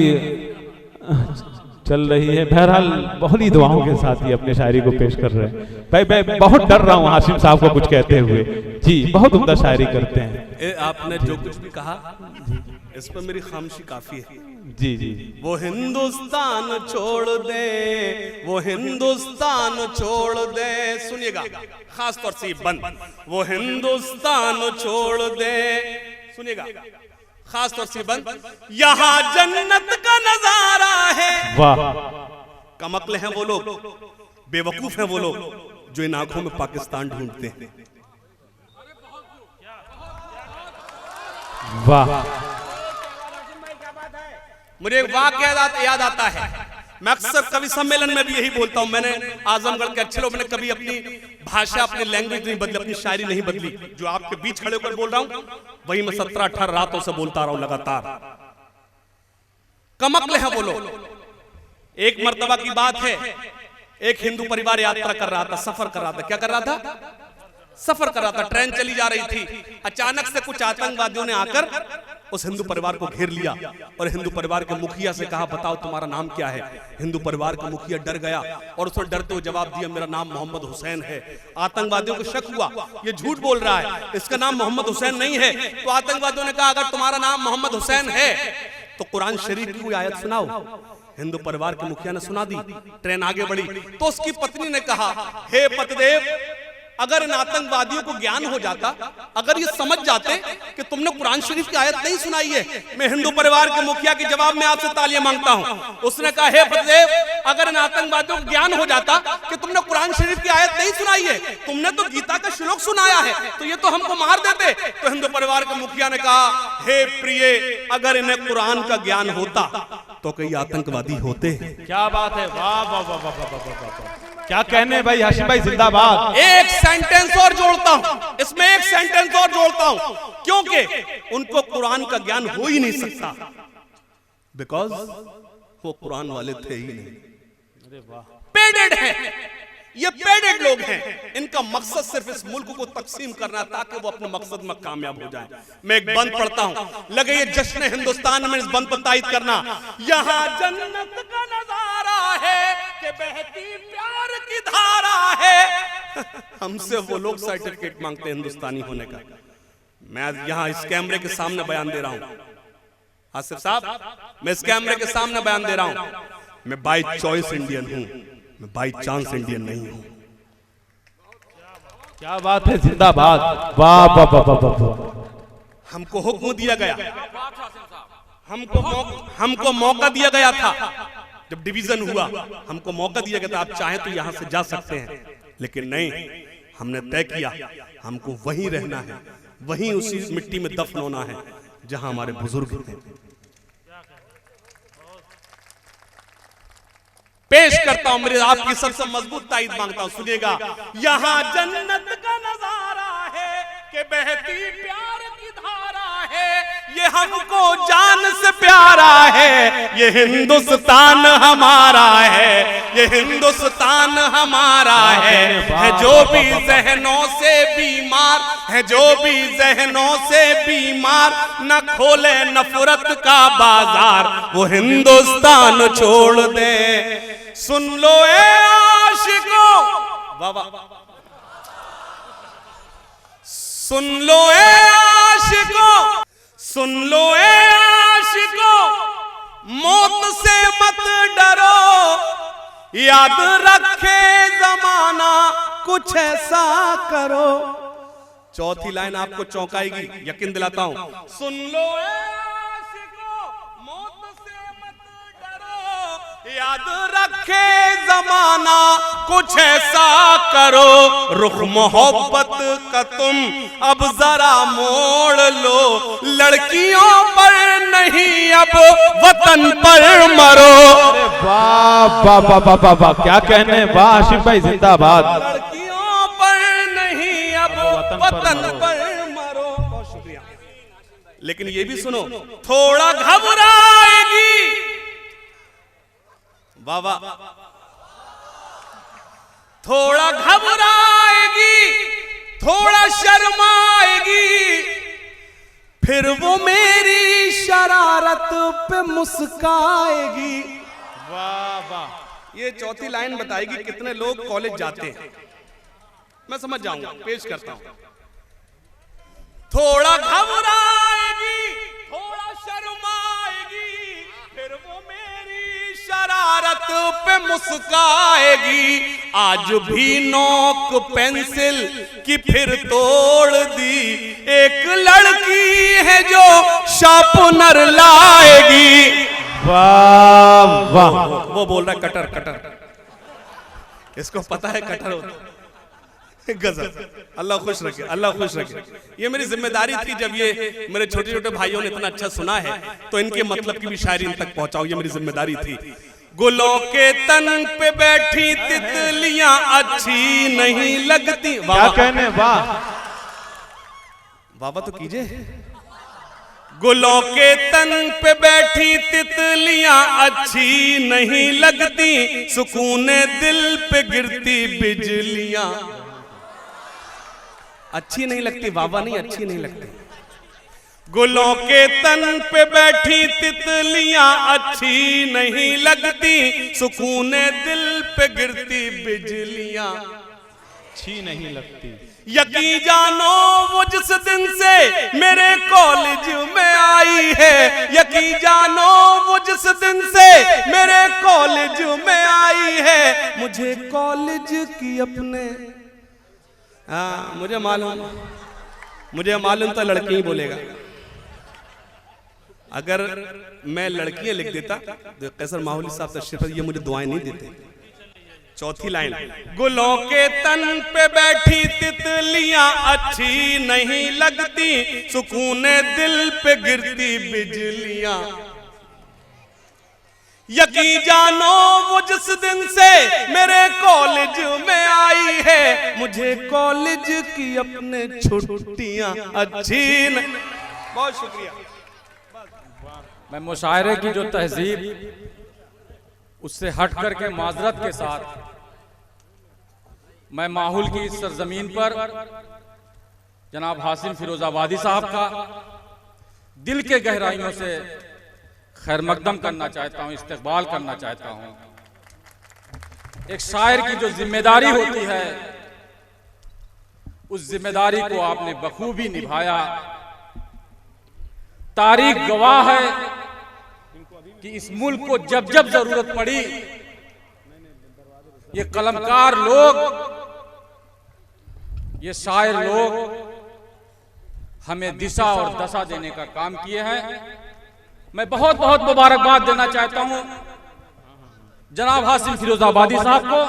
चल रही है। बहरहाल बहुत ही दुआओं के साथ ही अपने शायरी को पेश कर रहे हैं। भाई मैं बहुत डर रहा हूँ हाशिम साहब को कुछ कहते हुए जी, बहुत उम्दा शायरी करते हैं। आपने जो कुछ भी कहा इस पर मेरी खामोशी काफी है जी जी। वो हिंदुस्तान छोड़ दे, वो हिंदुस्तान छोड़ दे, सुनिएगा खास तौर से बंद, वो हिंदुस्तान छोड़ दे, सुनिएगा खास तौर से बंद। यहाँ जन्नत का नजारा है। वाह, कमकले हैं वो लोग, बेवकूफ हैं वो लोग जो इन आंखों में पाकिस्तान ढूंढते हैं। वाह, मुझे एक वाक्य याद आता है। मैं अक्सर कवि सम्मेलन में भी यही बोलता हूं। मैंने आजमगढ़ के अच्छे लोग ने कभी अपनी भाषा, अपनी लैंग्वेज नहीं बदली, अपनी शायरी नहीं बदली। जो आपके बीच खड़े होकर बोल रहा हूं वही मैं 17-18 रातों से बोलता रहा हूं लगातार। कमकले हैं वो लोग। एक मर्तबा की बात है, एक हिंदू परिवार यात्रा कर रहा था, सफर कर रहा था। क्या कर रहा था? सफर कर रहा था। ट्रेन चली जा रही थी। अचानक से कुछ आतंकवादियों ने आकर उस हिंदू परिवार को घेर लिया और हिंदू परिवार के मुखिया से कहा, बताओ तुम्हारा नाम क्या है। हिंदू परिवार का मुखिया डर गया और उसने डरते हुए जवाब दिया, मेरा नाम मोहम्मद हुसैन है। आतंकवादियों को शक हुआ, ये झूठ बोल रहा है, इसका नाम मोहम्मद हुसैन नहीं है। तो आतंकवादियों ने कहा, अगर तुम्हारा नाम मोहम्मद हुसैन है तो कुरान शरीफ की कोई आयत सुनाओ। हिंदू परिवार के मुखिया ने सुना दी। ट्रेन आगे बढ़ी तो उसकी पत्नी ने कहा, हे पतिदेव, अगर इन आतंकवादियों को ज्ञान हो जाता, अगर ये समझ जाते कि तुमने कुरान शरीफ की आयत नहीं सुनाई है, मैं हिंदू परिवार के मुखिया के जवाब में आपसे तालियां मांगता हूं। उसने कहा, हे पतिदेव, अगर इन आतंकवादियों को ज्ञान हो जाता कि तुमने कुरान शरीफ की आयत नहीं सुनाई है, तुमने तो गीता का श्लोक सुनाया है, तो ये तो हमको मार देते। तो हिंदू परिवार के मुखिया ने कहा, हे प्रिय, अगर इन्हें कुरान का ज्ञान होता तो कई आतंकवादी होते। क्या बात है, वाह वाह वाह वाह वाह, क्या कहने भाई, हाशिम भाई जिंदाबाद। एक सेंटेंस और जोड़ता हूं, इसमें एक सेंटेंस और जोड़ता हूं, क्योंकि उनको कुरान का ज्ञान हो ही नहीं सकता, बिकॉज वो कुरान वाले थे ही नहीं। पेडेड है, ये पेडेड लोग हैं। इनका मकसद सिर्फ इस मुल्क को तकसीम करना ताकि वो अपने मकसद में कामयाब हो जाए। मैं एक बंद पढ़ता हूं, लगे ये जश्न हिंदुस्तान में इस बंद पर तायद करना। यहाँ जन्नत का नजारा है कि बहती प्यार की धारा है। हमसे वो लोग सर्टिफिकेट मांगते हैं हिंदुस्तानी होने का। मैं यहाँ इस कैमरे के सामने बयान दे रहा हूं, आसिफ साहब, मैं इस कैमरे के सामने बयान दे रहा हूं, मैं बाय चॉइस इंडियन हूं, मैं बाय चांस इंडियन नहीं हूं। क्या बात है, जिंदाबाद, वाह वाह वाह वाह वाह। हमको हुक्म दिया गया, हमको मौका दिया गया था। जब डिवीजन हुआ हमको मौका दिया गया था, आप चाहें तो यहां से जा सकते हैं, लेकिन नहीं, हमने तय किया हमको वहीं रहना है, वहीं उसी मिट्टी में दफन होना है जहां हमारे बुजुर्ग थे। पेश करता हूं, मेरे आपकी सबसे मजबूत तायद मांगता हूं, सुनिएगा। यहां जन्नत का नजारा है कि बहती प्यार की धारा है, ये हमको जान से प्यारा है, ये हिंदुस्तान हमारा है, ये हिंदुस्तान हमारा है जो भी जहनों से बीमार है, जो भी जहनों से बीमार, न खोले नफरत का बाजार, वो हिंदुस्तान छोड़ दे। सुन लो ए आशिकों, वाह वाह, सुन लो ए आशिकों, सुन लो ए आशिकों, मौत से मत डरो, याद रखे जमाना कुछ ऐसा करो। चौथी लाइन आपको चौंकाएगी, यकीन दिलाता हूं, सुन लो आशिकों, मौत से मत डरो। याद रखे जमाना कुछ ऐसा करो, रुख मोहब्बत का तुम अब जरा मोड़ लो। लड़कियों पर नहीं अब वतन पर मरो। वाह वाह वाह वाह वाह वाह, क्या कहने, वाह आशिफ भाई जिंदाबाद। लड़कियों पर नहीं अब वतन पर मरो। बहुत शुक्रिया। लेकिन ये भी सुनो, थोड़ा घबराएगी, वाह वाह, थोड़ा घबराएगी, थोड़ा शर्माएगी, फिर वो मेरी शरारत पे मुस्काएगी। वाह वाह, ये चौथी लाइन बताएगी कितने लोग कॉलेज जाते हैं। मैं समझ जाऊंगा, पेश करता हूं। थोड़ा घबराएगी, थोड़ा शर्माएगी, फिर वो मेरी शरारत पे मुस्काएगी। आज भी नोक पेंसिल की फिर तोड़ दी, एक लड़की है जो शार्पनर लाएगी। वाह वाह, वो बोल रहा है कटर कटर, इसको पता है कटर होता। गजब, अल्लाह खुश रखे, अल्लाह खुश रखे। ये मेरी जिम्मेदारी थी, जब ये मेरे छोटे छोटे भाइयों ने इतना अच्छा सुना है तो इनके मतलब की भी शायरी इन तक पहुंचाओ, ये मेरी जिम्मेदारी थी। गुलों के तन पे बैठी तितलियां अच्छी नहीं लगती। क्या कहने, वाह बाबा तो कीजिए। गुलों के तन पे बैठी तितलियां अच्छी नहीं लगती, सुकून दिल पे गिरती बिजलियां अच्छी नहीं लगती। बाबा नहीं, अच्छी नहीं लगती। गुलों के तन पे बैठी तितलियां अच्छी नहीं लगती, सुकून दिल पे गिरती बिजलियां अच्छी नहीं लगती। यकीन जानो वो जिस दिन से मेरे कॉलेज में आई है, यकीन जानो वो जिस दिन से मेरे कॉलेज में आई है, मुझे कॉलेज की अपने, हाँ मुझे मालूम तो लड़की ही बोलेगा। अगर मैं लड़कियां लिख देता तो कैसर माहौली साहब तशरीफ, ये मुझे दुआएं नहीं देते। चौथी लाइन, गुलों के तन पे बैठी तितलियां अच्छी नहीं लगती, सुकून दिल पे गिरती बिजलियां। यकीन जानो वो जिस दिन से मेरे कॉलेज में आई है, मुझे कॉलेज की अपने छुट्टियां अच्छी नहीं। बहुत शुक्रिया। मैं मुशायरे की जो तहजीब उससे हट करके माजरत के साथ मैं माहौल की इस सरजमीन पर जनाब हासिम फिरोजाबादी साहब का दिल के गहराइयों से खैर मकदम करना चाहता हूं, इस्तकबाल करना चाहता हूं। एक शायर की जो जिम्मेदारी होती है उस जिम्मेदारी को आपने बखूबी निभाया। तारीख गवाह है कि इस मुल्क को जब जब जरूरत पड़ी ये कलमकार लोग, ये शायर लोग हमें दिशा और दशा देने का काम किए हैं। मैं बहुत बहुत मुबारकबाद देना चाहता हूं जनाब हासिम फिरोजाबादी साहब को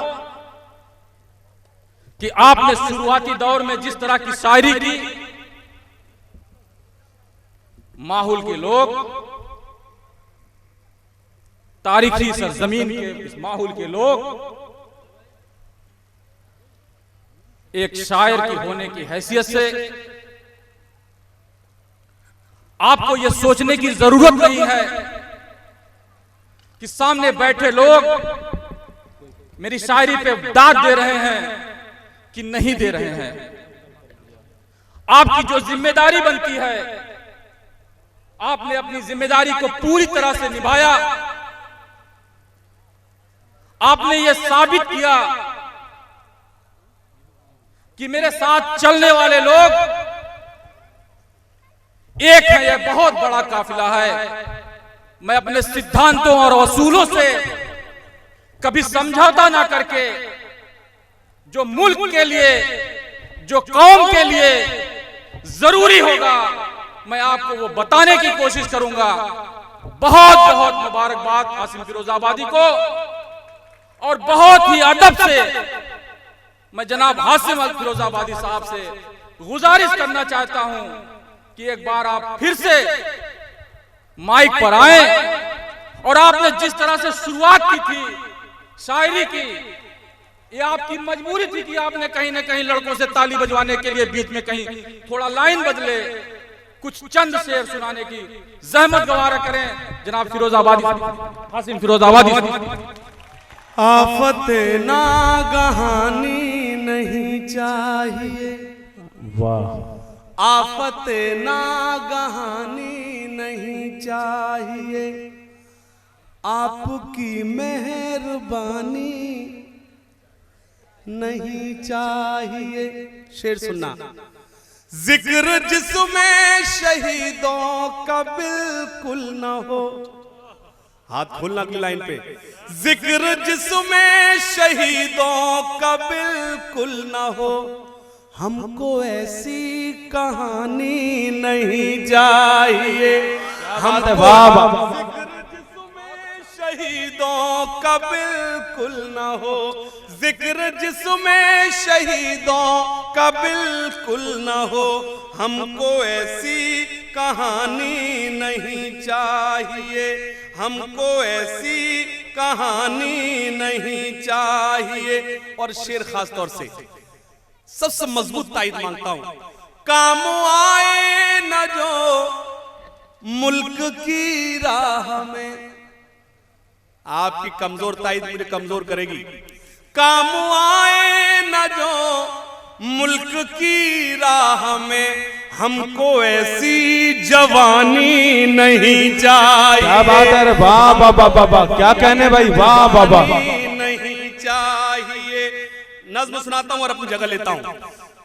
कि आपने शुरुआती दौर में जिस तरह की शायरी की, माहौल के लोग, तारीखी सरजमीन के इस माहौल के लोग एक शायर की होने की हैसियत से आपको यह सोचने की जरूरत नहीं है कि सामने बैठे लोग मेरी शायरी पे दाद दे रहे हैं कि नहीं दे रहे हैं। आपकी जो जिम्मेदारी बनती है, आपने अपनी जिम्मेदारी को पूरी तरह से निभाया। आपने यह साबित किया कि मेरे साथ चलने वाले लोग एक है, यह बहुत बड़ा काफिला है। मैं अपने सिद्धांतों और असूलों से कभी समझौता ना करके जो मुल्क के लिए, जो कौम के लिए जरूरी होगा, मैं आपको वो बताने की कोशिश करूंगा। बहुत बहुत मुबारकबाद आसिम फिरोजाबादी को, और बहुत ही अदब से मैं जनाब हासिम फिरोजाबादी साहब से गुजारिश करना चाहता हूं कि एक बार आप फिर से माइक पर आए, और आपने जिस तरह से शुरुआत की थी शायरी की, ये आपकी मजबूरी थी कि आपने कहीं ना कहीं लड़कों से ताली बजवाने के लिए बीच में कहीं थोड़ा लाइन बदले, कुछ चंद शेर सुनाने की जहमत गवारा करें जनाब फिरोजाबादी, हासिम फिरोजाबादी। आफत नागहानी नहीं चाहिए, वाह, आफत नागहानी नहीं चाहिए, आपकी मेहरबानी नहीं चाहिए। शेर सुनना। जिक्र जिसमें शहीदों का बिल्कुल न हो, हाथ खोलना अगली लाइन पे। जिक्र जिसमें शहीदों का बिल्कुल न हो, हमको ऐसी कहानी नहीं चाहिए। हमको जिक्र जिसमें शहीदों का बिल्कुल न हो, जिक्र जिसमें शहीदों का बिल्कुल न हो, हमको ऐसी कहानी नहीं चाहिए, हमको ऐसी कहानी नहीं चाहिए। और शेर खास तौर से सबसे मजबूत ताईद मांगता हूं, काम आए न जो मुल्क की राह में। आपकी कमजोर ताईद मुझे कमजोर करेगी। काम आए न जो मुल्क की राह में, हमको ऐसी जवानी नहीं चाहिए। क्या बात है, वाह वाह वाह वाह, क्या कहने भाई, वाह वाह वाह। नहीं चाहिए। नज्म सुनाता हूं और अपनी जगह लेता हूं।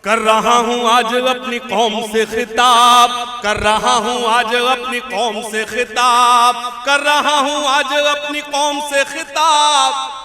कर रहा हूं आज अपनी कौम से खिताब, कर रहा हूं आज अपनी कौम से खिताब, कर रहा हूं आज अपनी कौम से खिताब।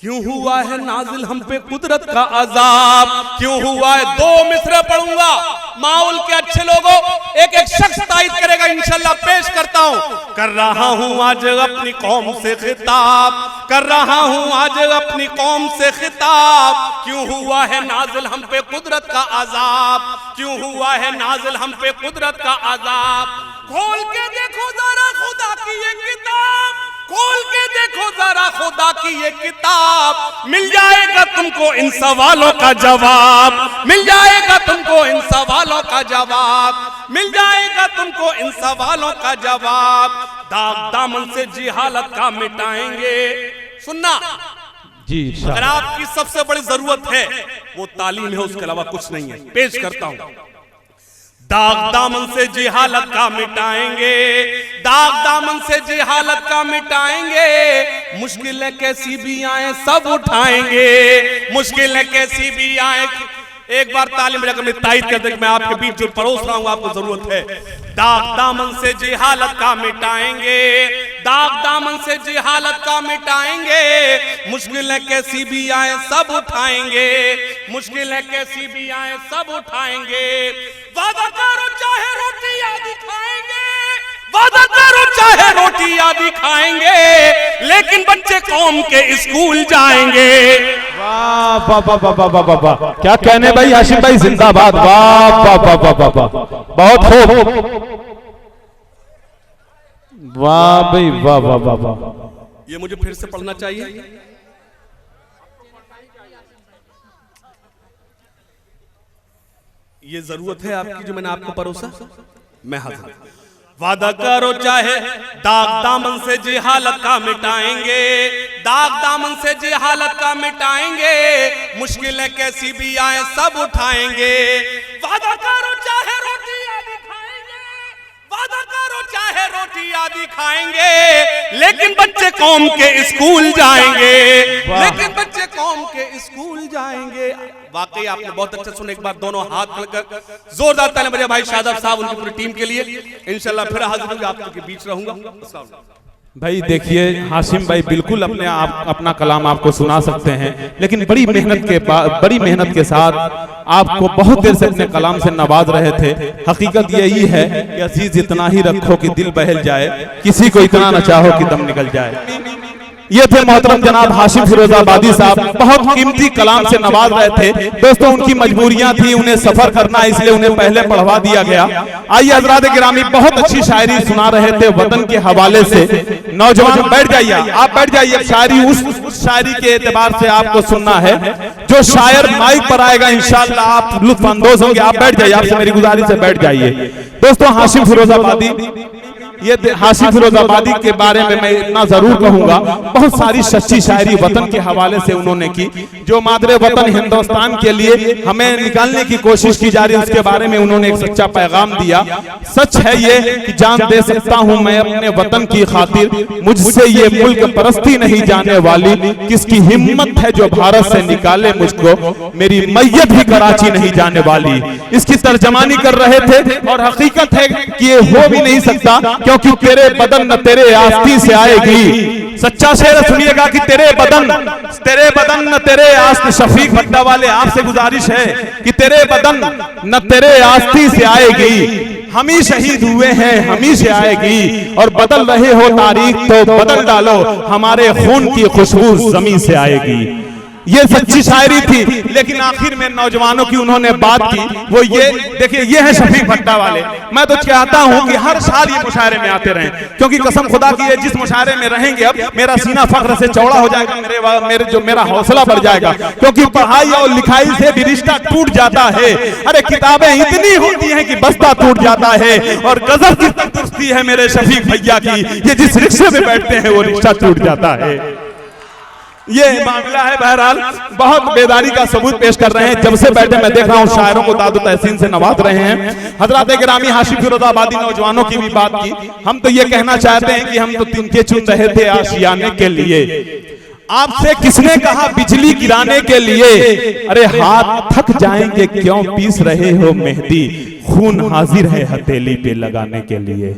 क्यों हुआ है नाजिल हम पे कुदरत का अजाब, क्यों हुआ है। दो मिसरे पढ़ूंगा, माहौल के अच्छे लोगों एक एक शख्स तायद करेगा, इंशाल्लाह पेश करता हूं। कर रहा हूं आज अपनी कौम से खिताब, कर रहा हूं आज अपनी कौम से खिताब। क्यों हुआ है नाजिल हम पे कुदरत का अजाब, क्यों हुआ है नाजिल हम पे कुदरत का अजाब। खोल के देखो जरा खुदा की ये किताब, खोल के देखो जरा खुदा की ये किताब, मिल जाएगा तुमको इन सवालों का जवाब, मिल जाएगा तुमको इन सवालों का जवाब, मिल जाएगा तुमको इन सवालों का जवाब। दाग दामन से जिहालत का मिटाएंगे। सुनना जी, अगर आपकी सबसे बड़ी जरूरत है वो तालीम है, उसके अलावा कुछ नहीं है। पेश करता हूं। दाग दामन से जिहालत का मिटाएंगे, दाग दामन से जिहालत का मिटाएंगे। मुश्किलें कैसी भी आए सब उठाएंगे, मुश्किलें कैसी भी आए। एक बार तालीम रकम में तायद कर दे, मैं आपके बीच जो परोस रहा हूं आपको जरूरत है। दाग दामन से जिहालत का मिटाएंगे, दाग दामन से जिहालत का मिटाएंगे। मुश्किलें कैसी भी आए सब उठाएंगे, मुश्किलें कैसी भी आए सब उठाएंगे। वादा करो चाहे रोटी आदि खाएंगे, वादा करो चाहे रोटी आदि खाएंगे, लेकिन बच्चे कौम के स्कूल जाएंगे। वाह वाह वाह वाह वाह वाह वाह, क्या कहने भाई, हाशिम भाई जिंदाबाद, वाह वाह वाह वाह वाह वाह, बहुत खूब, वाह भाई वाह वाह वाह वाह। ये मुझे फिर से पढ़ना चाहिए। ये जरूरत है आपकी जो मैंने आपको परोसा, मैं हाजिर। वादा करो चाहे दाग दामन से जिहालत का मिटाएंगे, दाग दामन से जिहालत का मिटाएंगे। मुश्किलें कैसी भी आए सब उठाएंगे। वादा करो चाहे रोटी आदि खाएंगे, वादा करो चाहे रोटी आदि खाएंगे, लेकिन बच्चे कौम के स्कूल जाएंगे, लेकिन बच्चे कौम के स्कूल जाएंगे। वाकई आपने बहुत अच्छा सुना। एक बार दोनों हाथ मिलकर जोरदार तालियां बजाएं भाई शादाब साहब, उनकी पूरी टीम के लिए। इंशाल्लाह फिर हाजिर होंगे, आपके बीच रहूंगा। भाई देखिए हाशिम भाई बिल्कुल अपने आप अपना कलाम आपको सुना सकते हैं, लेकिन बड़ी मेहनत के साथ आपको बहुत देर से अपने कलाम से नवाज रहे थे। हकीकत यही है कि अजीज इतना ही रखो कि दिल बहल जाए, किसी को इतना न चाहो कि दम निकल जाए। ये थे मोहतरम जनाब हाशिम फिरोजाबादी साहब, बहुत कीमती कलाम से नवाज रहे थे। दोस्तों उनकी मजबूरियां थी, उन्हें सफर करना, इसलिए उन्हें पहले पढ़वा दिया गया। आइए हजरात गिरामी, बहुत अच्छी शायरी सुना रहे थे वतन के हवाले से। नौजवान बैठ जाइए, आप बैठ जाइए। शायरी उस शायरी के एतबार से आपको सुनना है जो शायर माइक पर आएगा, इंशाअल्लाह आप लुत्फ अंदोज होंगे। आप बैठ जाइए, आपसे मेरी गुजारिश है बैठ जाइए। दोस्तों हाशिम फिरोजाबादी, ये हाशिम फिरोजाबादी के बारे में मैं इतना जरूर कहूंगा, बहुत सारी सच्ची शायरी वतन के हवाले से उन्होंने की। जो मादरे वतन हिंदुस्तान के लिए हमें निकालने की कोशिश की जा रही है, उसके बारे में उन्होंने एक सच्चा पैगाम दिया। सच है ये कि जान दे सकता हूं मैं अपने वतन की खातिर, मुझसे ये मुल्क परस्ती नहीं जाने वाली। किसकी हिम्मत है जो भारत से निकाले मुझको, मेरी मैयत भी कराची नहीं जाने वाली। इसकी तर्जमानी कर रहे थे और हकीकत है कि ये हो भी नहीं सकता, क्योंकि तेरे बदन न तेरे आस्तीन से आएगी। सच्चा शेर सुनिएगा कि तेरे बदन न तेरे आस्तीन। शफीक भट्टा वाले आपसे गुजारिश है कि तेरे बदन न तेरे आस्तीन से आएगी। हम ही शहीद हुए हैं, हम ही से आएगी। और बदल रहे हो तारीख तो बदल डालो, हमारे खून की खुशबू जमीन से आएगी। ये सच्ची शायरी थी, लेकिन आखिर में नौजवानों की उन्होंने बात की वो ये देखिए, ये है शफीक भट्टा वाले। मैं तो चाहता हूं कि हर साल ये मुशायरे में आते रहें, क्योंकि कसम खुदा की जिस मुशायरे में रहेंगे अब मेरा सीना फख्र से चौड़ा हो जाएगा, मेरा हौसला बढ़ जाएगा। क्योंकि पढ़ाई और लिखाई से भी रिश्ता टूट जाता है। अरे किताबें इतनी होती हैं कि बस्ता टूट जाता है, और गजब की तंदुरुस्ती है मेरे शफीक भैया की, ये जिस रिक्शे में बैठते हैं वो रिक्शा टूट जाता है। ये मामला है। बहरहाल बहुत बेदारी का सबूत पेश कर रहे हैं। जब से बैठे मैं देख रहा हूं शायरों को दादो तहसीन से नवाज रहे हैं। हजरत गिरामी हाशिम फिरोजाबादी नौजवानों की भी बात की। हम तो ये कहना चाहते हैं कि हम तो तिनके चुन रहे थे आशियाने के लिए, आपसे किसने कहा बिजली गिराने के लिए। अरे हाथ थक जाएंगे क्यों पीस रहे हो मेहंदी, खून हाजिर है हथेली पे लगाने के लिए।